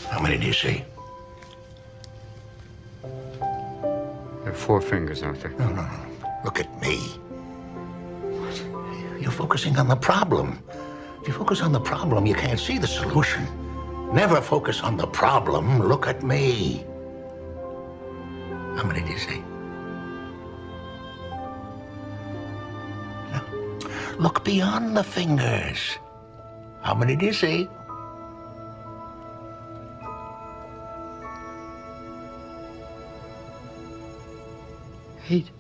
How many do you see? There are 4 fingers, aren't there? No. Look at me. You're focusing on the problem. If you focus on the problem, you can't see the solution. Never focus on the problem. Look at me. How many do you see? No. Look beyond the fingers. How many do you see? Eight.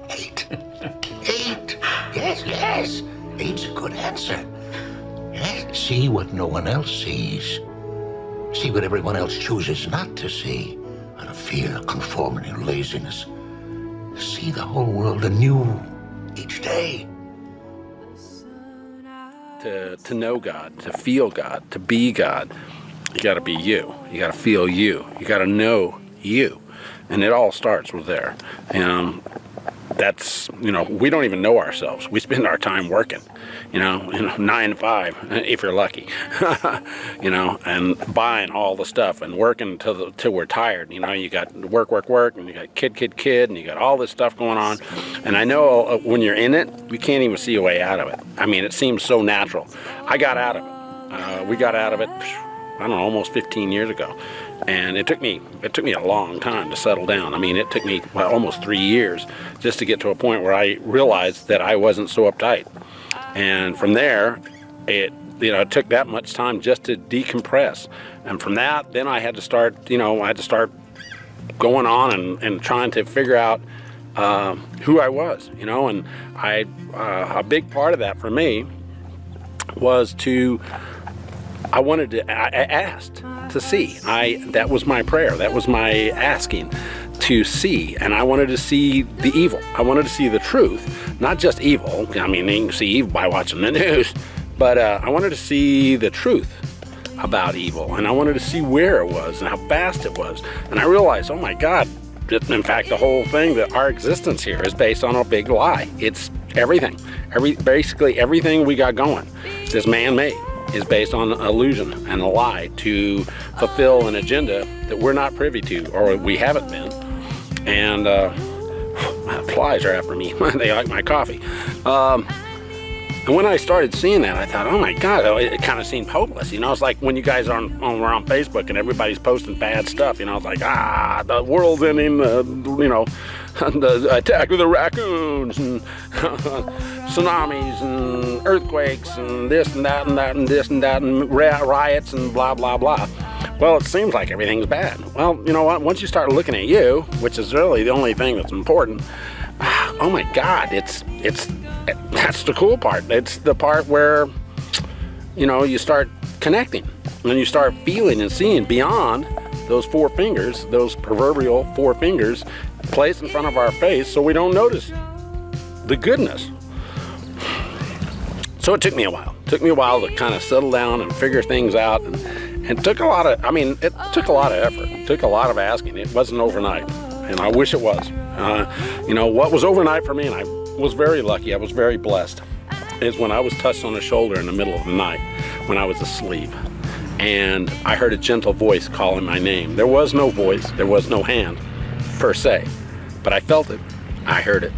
8. 8. Yes. 8's a good answer. Yes. See what no one else sees. See what everyone else chooses not to see. Out of fear, conformity, and laziness. See the whole world anew each day. To know God, to feel God, to be God, you got to be you. You got to feel you. You got to know you. And it all starts with there. And that's, we don't even know ourselves. We spend our time working, 9 to 5, if you're lucky, and buying all the stuff and working till we're tired. You got work, and you got kid, and you got all this stuff going on. And I know when you're in it, you can't even see a way out of it. I mean, it seems so natural. I got out of it. We got out of it, I don't know, almost 15 years ago. And it took me a long time to settle down. I mean, it took me almost 3 years just to get to a point where I realized that I wasn't so uptight. And from there, it took that much time just to decompress. And from that, then I had to start, going on and trying to figure out who I was, and a big part of that for me was I asked to see. That was my prayer. That was my asking to see. And I wanted to see the evil. I wanted to see the truth, not just evil. I mean, you can see evil by watching the news, but I wanted to see the truth about evil. And I wanted to see where it was and how fast it was. And I realized, oh my God, in fact, the whole thing, that our existence here is based on a big lie. It's everything. Basically everything we got going is man-made. Is based on an illusion and a lie to fulfill an agenda that we're not privy to, or we haven't been. And flies are after me. They like my coffee. And when I started seeing that, I thought, oh my God, it kind of seemed hopeless. It's like when you guys are on Facebook and everybody's posting bad stuff. It's like, the world's ending, the attack of the raccoons and tsunamis and earthquakes and this and that and that and this and that and riots and blah, blah, blah. Well, it seems like everything's bad. Well, you know what? Once you start looking at you, which is really the only thing that's important, oh my God, that's the cool part. It's the part where, you start connecting and you start feeling and seeing beyond those 4 fingers, those proverbial 4 fingers placed in front of our face so we don't notice the goodness. So it took me a while. It took me a while to kind of settle down and figure things out. And it took a lot of effort. It took a lot of asking. It wasn't overnight. And I wish it was. What was overnight for me, and I was very lucky, I was very blessed, is when I was touched on the shoulder in the middle of the night when I was asleep. And I heard a gentle voice calling my name. There was no voice, there was no hand, per se. But I felt it, I heard it.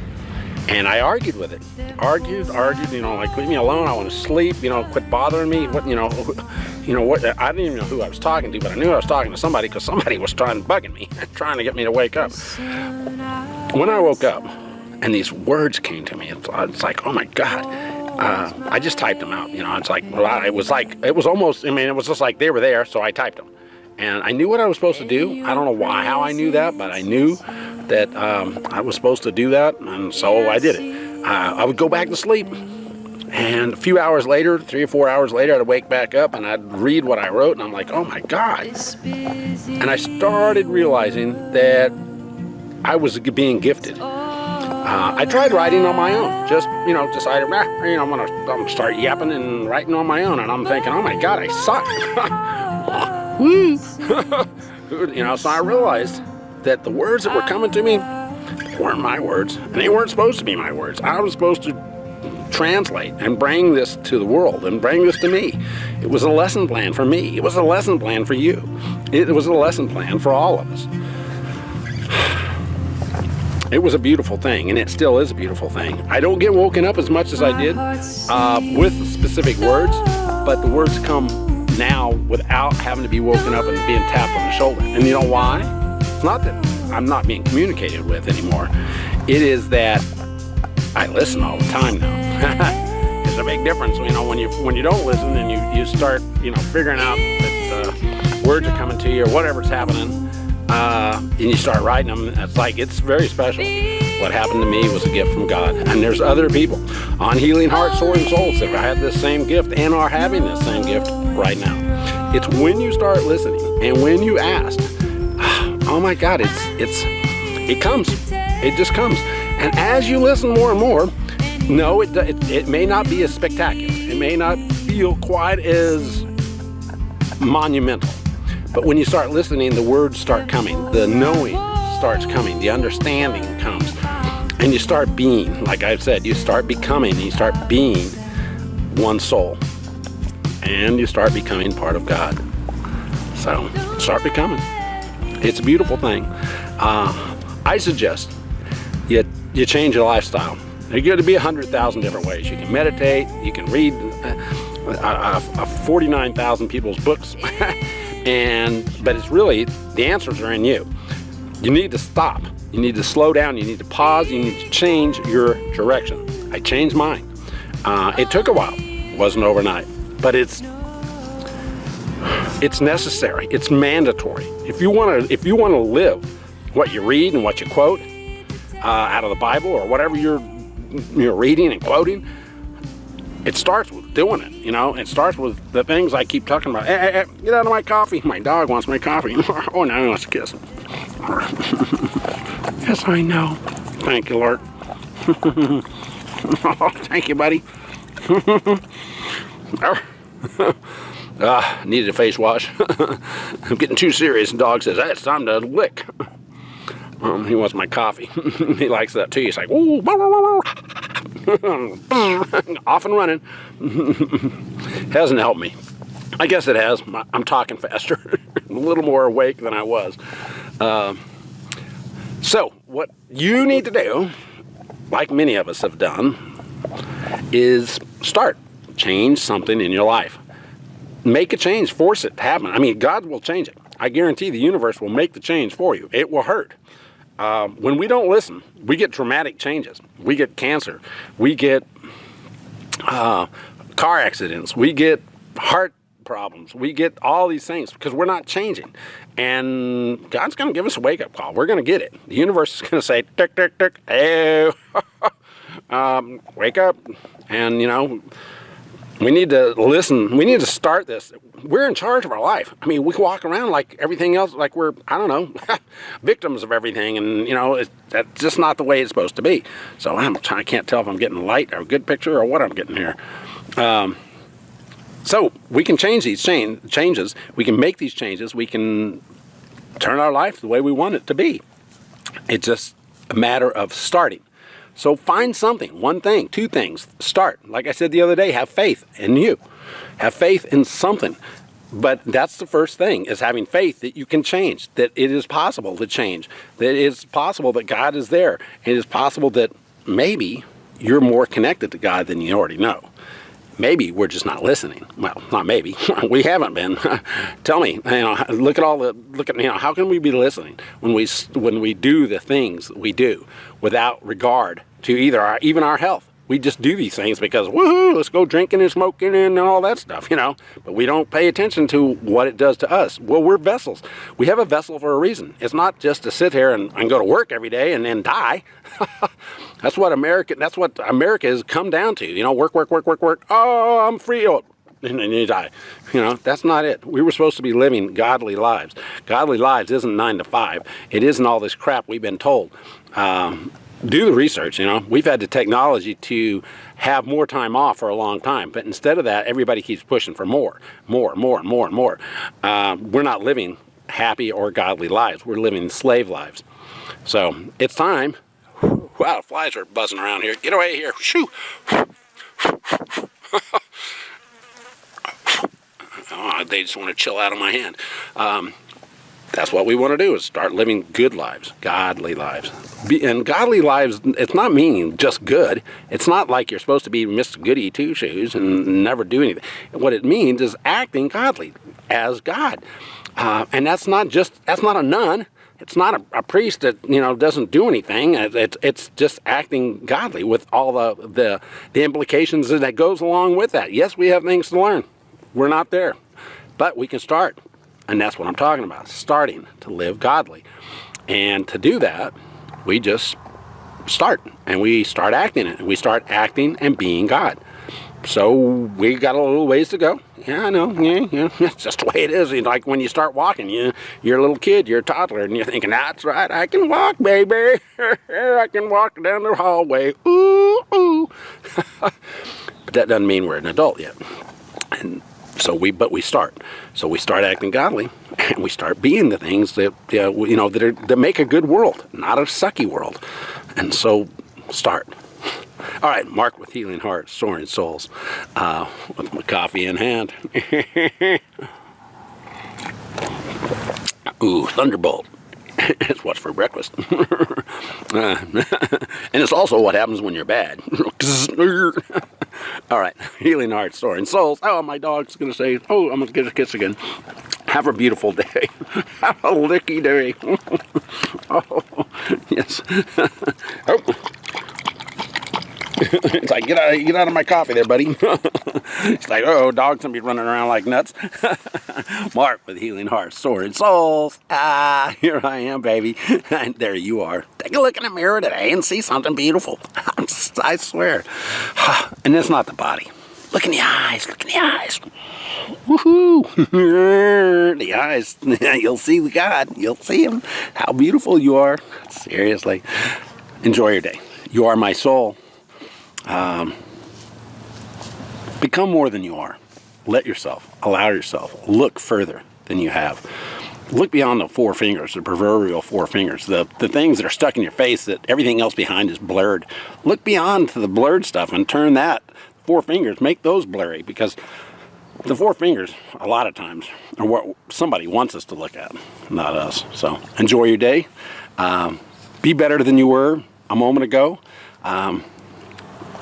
And I argued with it. Argued, like, leave me alone, I want to sleep, quit bothering me. What, I didn't even know who I was talking to, but I knew I was talking to somebody because somebody was bugging me, trying to get me to wake up. When I woke up, and these words came to me, it's like, oh my God. I just typed them out, it's like, it was just like they were there, so I typed them. And I knew what I was supposed to do. I don't know how I knew that, but I knew that I was supposed to do that, and so I did it. I would go back to sleep, And a few hours later, 3 or 4 hours later, I'd wake back up and I'd read what I wrote, and I'm like, oh my God. And I started realizing that I was being gifted. I tried writing on my own. Just, decided, I'm gonna start yapping and writing on my own. And I'm thinking, oh my God, I suck. So I realized that the words that were coming to me weren't my words, and they weren't supposed to be my words. I was supposed to translate and bring this to the world and bring this to me. It was a lesson plan for me. It was a lesson plan for you. It was a lesson plan for all of us. It was a beautiful thing, and it still is a beautiful thing. I don't get woken up as much as I did with specific words, but the words come now without having to be woken up and being tapped on the shoulder. And you know why? It's not that I'm not being communicated with anymore. It is that I listen all the time now. There's a big difference, when you don't listen and you start, figuring out that words are coming to you or whatever's happening, and you start writing them. It's very special. What happened to me was a gift from God, and there's other people on Healing Heart, Soaring Souls that have had this same gift and are having this same gift right now. It's when you start listening and when you ask, oh my God, it comes. It just comes. And as you listen more and more, no, it may not be as spectacular. It may not feel quite as monumental. But when you start listening, the words start coming. The knowing starts coming. The understanding comes. And you start being, like I've said, you start becoming, you start being one soul. And you start becoming part of God. So, start becoming. It's a beautiful thing. I suggest you change your lifestyle. There's going to be 100,000 different ways. You can meditate, you can read 49,000 people's books, but it's really, the answers are in you. You need to stop. You need to slow down. You need to pause. You need to change your direction. I changed mine. It took a while. It wasn't overnight, but it's necessary. It's mandatory. If you want to live what you read and what you quote out of the Bible or whatever you're reading and quoting, it starts with doing it. It starts with the things I keep talking about. Hey, get out of my coffee. My dog wants my coffee. Oh, now he wants to kiss. Yes, I know. Thank you, Lord. Oh, thank you, buddy. Needed a face wash. I'm getting too serious. The dog says, it's time to lick. He wants my coffee. He likes that too. He's like, ooh, off and running. Hasn't helped me. I guess it has. I'm talking faster. A little more awake than I was. So what you need to do, like many of us have done, is change something in your life. Make a change. Force it to happen. God will change it. I guarantee the universe will make the change for you. It will hurt. When we don't listen, we get dramatic changes. We get cancer. We get car accidents. We get heart problems. We get all these things because we're not changing. And God's going to give us a wake-up call. We're going to get it. The universe is going to say, tick, tick, tick, hey, wake up. And, we need to listen. We need to start this. We're in charge of our life. We walk around like everything else, like we're, victims of everything. And, that's just not the way it's supposed to be. So I can't tell if I'm getting a light or a good picture or what I'm getting here. So we can change these changes. We can make these changes. We can turn our life the way we want it to be. It's just a matter of starting. So find something, one thing, two things, start. Like I said the other day, have faith in you. Have faith in something. But that's the first thing, is having faith that you can change, that it is possible to change, that it is possible that God is there. It is possible that maybe you're more connected to God than you already know. Maybe we're just not listening. Well, not maybe. We haven't been. Tell me, look at how can we be listening when we do the things we do without regard to even our health, We just do these things because, woohoo, let's go drinking and smoking and all that stuff, you know. But we don't pay attention to what it does to us. Well, we're vessels. We have a vessel for a reason. It's not just to sit here and go to work every day and then die. That's what America has come down to. You know, work, work, work, work, work. Oh, I'm free. Oh, and then you die. You know, that's not it. We were supposed to be living godly lives. Godly lives isn't 9 to 5. It isn't all this crap we've been told. Do the research, you know. We've had the technology to have more time off for a long time, but instead of that, everybody keeps pushing for more, more, more, more, and more. We're not living happy or godly lives. We're living slave lives. So it's time. Wow, flies are buzzing around here. Get away here. Shoo. Oh, they just want to chill out of my hand. That's what we want to do, is start living good lives, godly lives. And godly lives, it's not meaning just good. It's not like you're supposed to be Mr. Goody Two-Shoes and never do anything. What it means is acting godly as God. And that's not a nun. It's not a priest that, you know, doesn't do anything. It's just acting godly with all the implications that goes along with that. Yes, we have things to learn. We're not there, but we can start. And that's what I'm talking about, starting to live godly. And to do that, we just start, and we start acting it. We start acting and being God. So we got a little ways to go. Yeah, I know. Yeah. It's just the way it is. Like when you start walking, you're a little kid, you're a toddler, and you're thinking, that's right, I can walk, baby. I can walk down the hallway. Ooh, ooh. But that doesn't mean we're an adult yet. And so we start. So we start acting godly, and we start being the things that that make a good world, not a sucky world. And so start. All right, Mark with Healing Hearts, Soaring Souls, with my coffee in hand. Ooh, Thunderbolt. It's what's for breakfast. And it's also what happens when you're bad. All right, Healing Hearts, Soaring Souls. Oh, my dog's going to say, oh, I'm going to get a kiss again. Have a beautiful day. Have a licky day. Oh, yes. Oh. It's like, get out of my coffee there, buddy. It's like, oh, dog's gonna be running around like nuts. Mark with Healing Hearts, Soaring Souls. Ah, here I am, baby. And there you are. Take a look in the mirror today and see something beautiful. I swear. And it's not the body. Look in the eyes. Look in the eyes. Woohoo! The eyes. You'll see God. You'll see Him. How beautiful you are. Seriously. Enjoy your day. You are my soul. Become more than you are. Allow yourself, look further than you have. Look beyond the four fingers, the proverbial four fingers, the things that are stuck in your face that everything else behind is blurred. Look beyond to the blurred stuff and turn that, four fingers, make those blurry, because the four fingers, a lot of times, are what somebody wants us to look at, not us. So enjoy your day. Be better than you were a moment ago.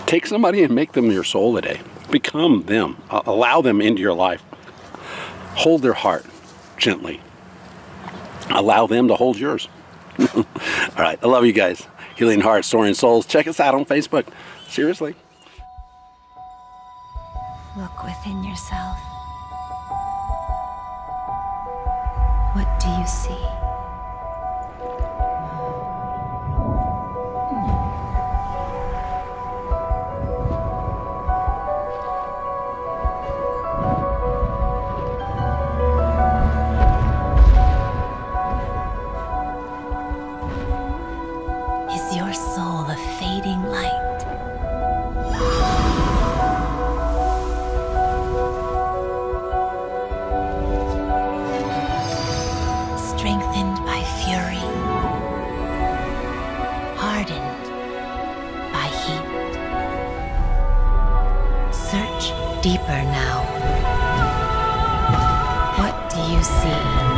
Take somebody and make them your soul today. Become them. Allow them into your life. Hold their heart gently. Allow them to hold yours. All right. I love you guys. Healing Hearts, Soaring Souls. Check us out on Facebook. Seriously. Look within yourself. What do you see? Is your soul a fading light? Strengthened by fury, hardened by heat. Search deeper now. What do you see?